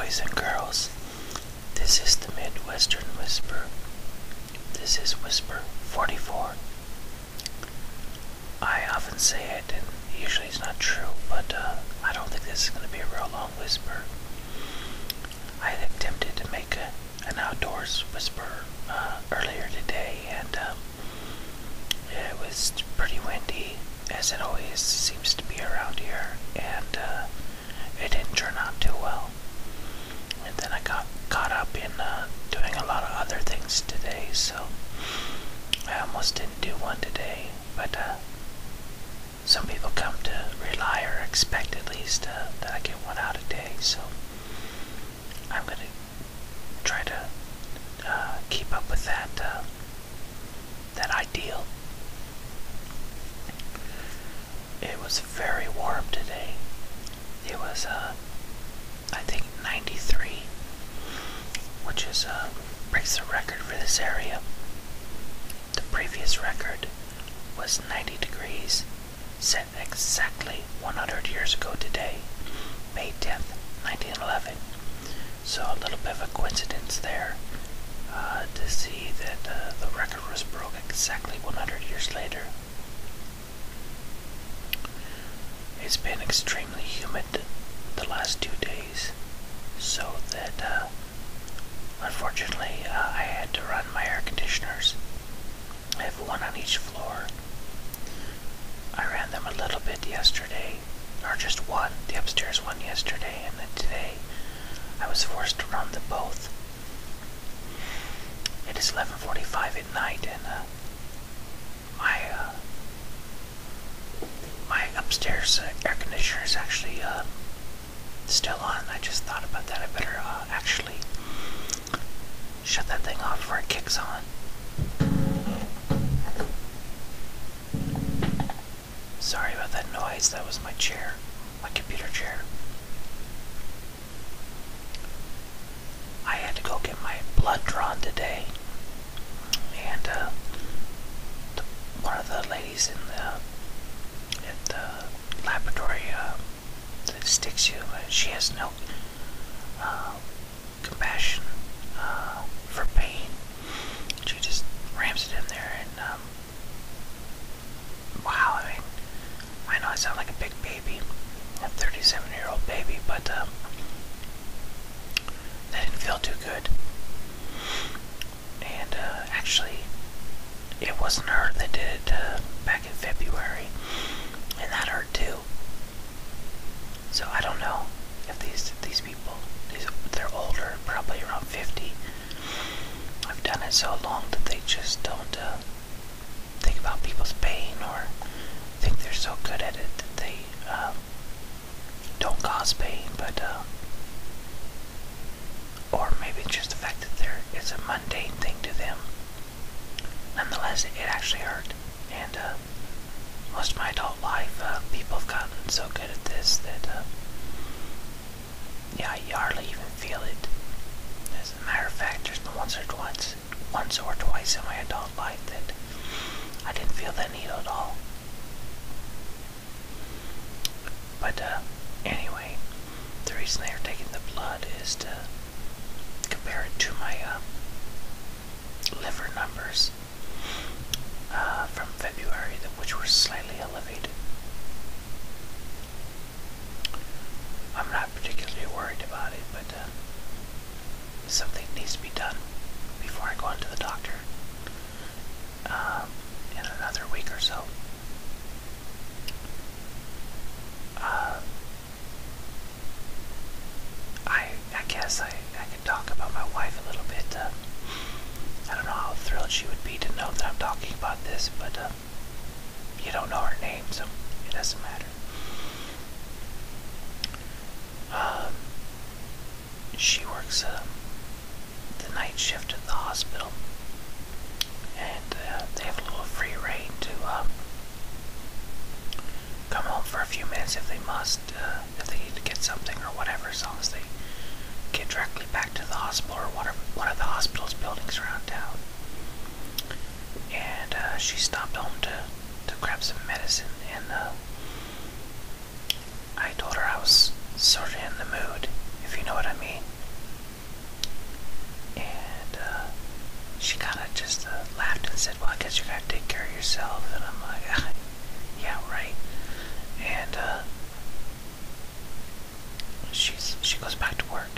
boys and girls. This is the Midwestern Whisper. This is Whisper 44. I often say it, and usually it's not true, but I don't think this is going to be a real long whisper. I had attempted to make an outdoors whisper earlier today, and it was pretty windy, as it always seems to be around here, and it didn't turn out too well. And then I got caught up in doing a lot of other things today, so I almost didn't do one today, but some people come to rely or expect at least that I get one out a day, so I'm going to try to keep up with that ideal. It was very warm today. It was I think 93, which is breaks the record for this area. The previous record was 90 degrees, set exactly 100 years ago today, May 10th, 1911. So a little bit of a coincidence there to see that the record was broke exactly 100 years later. It's been extremely humid the last 2 days, so that unfortunately I had to run my air conditioners. I have one on each floor. I ran them a little bit yesterday, or just one, the upstairs one yesterday, and then today I was forced to run them both. It is 11:45 at night, and my upstairs air conditioner is actually still on. I just thought about that. I better actually shut that thing off before it kicks on. Sorry about that noise. That was my chair, my computer chair. I had to go get my blood drawn today, and one of the ladies at the laboratory that sticks you, she has no compassion for pain. She just rams it in there, and wow, I mean, I know I sound like a big baby, a 37-year-old baby, but that didn't feel too good. And actually, it wasn't her that did it back in February, and that hurt too. So I don't know if these people, they're older, probably around 50. I've done it so long that they just don't think about people's pain, or think they're so good at it that they don't cause pain, but or maybe just the fact that it's a mundane thing to them. Nonetheless, it actually hurt, and most of my adult life, people have gotten so good at this that yeah, you hardly even feel it. As a matter of fact, there's been once or twice in my adult life that I didn't feel that needle at all. But anyway, the reason they are taking the blood is to compare it to my liver numbers from February, which were slightly elevated. I'm not particularly worried about it, but something needs to be done before I go into the doctor in another week or so. I guess I could talk about my wife a little bit. I don't know how thrilled she would be to know that I'm talking about this, but you don't know her name, so it doesn't matter. She works the night shift at the hospital, and they have a little free reign to come home for a few minutes if they must, if they need to get something or whatever, as long as they get directly back to the hospital or one of the hospital's buildings around town. And she stopped home to grab some medicine, and I told her I was sort of in the mood, if you know what I mean. yourself. And I'm like, yeah, right. And she goes back to work.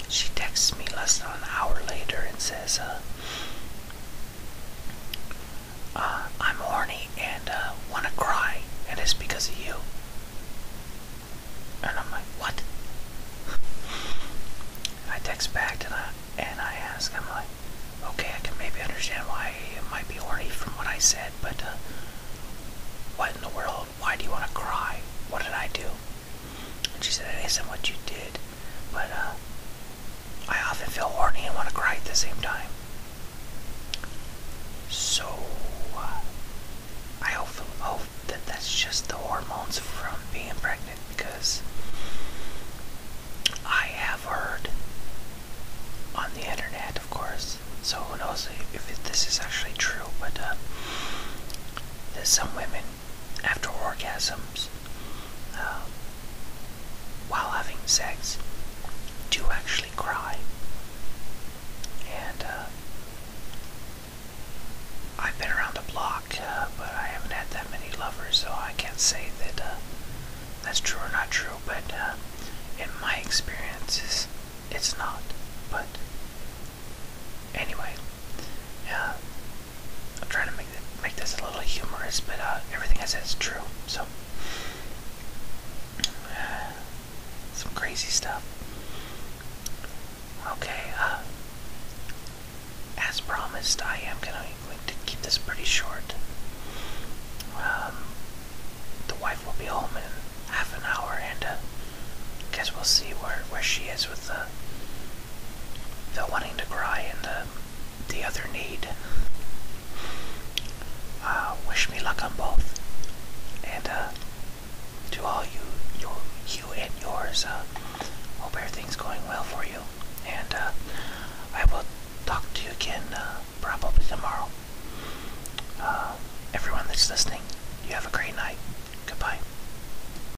She texts me less than an hour later and says, I'm horny and want to cry, and it's because of you. And I'm like, what? I text back and I ask, I'm like, okay, I can maybe understand why it might be horny from what I said, but what in the world? Why do you want to cry? What did I do? And she said, it isn't what you did, but I often feel horny and want to cry at the same time. So I hope that that's just the hormones from being pregnant, because I have heard on the internet, of course, so who knows if this is actually true, but that some women, after orgasms, while having sex, do actually cry. And I've been around the block, but I haven't had that many lovers, so I can't say that that's true or not true, but in my experiences, it's not. But anyway, I'm trying to make this a little humorous, but everything I said is true, so some crazy stuff. Okay, as promised, I am going to keep this pretty short. The wife will be home in half an hour, and guess we'll see where she is with the wanting to cry and the other need. Wish me luck on both, and to all you and yours, hope everything's going well for you, and I will talk to you again probably tomorrow. Everyone that's listening, you have a great night. Goodbye.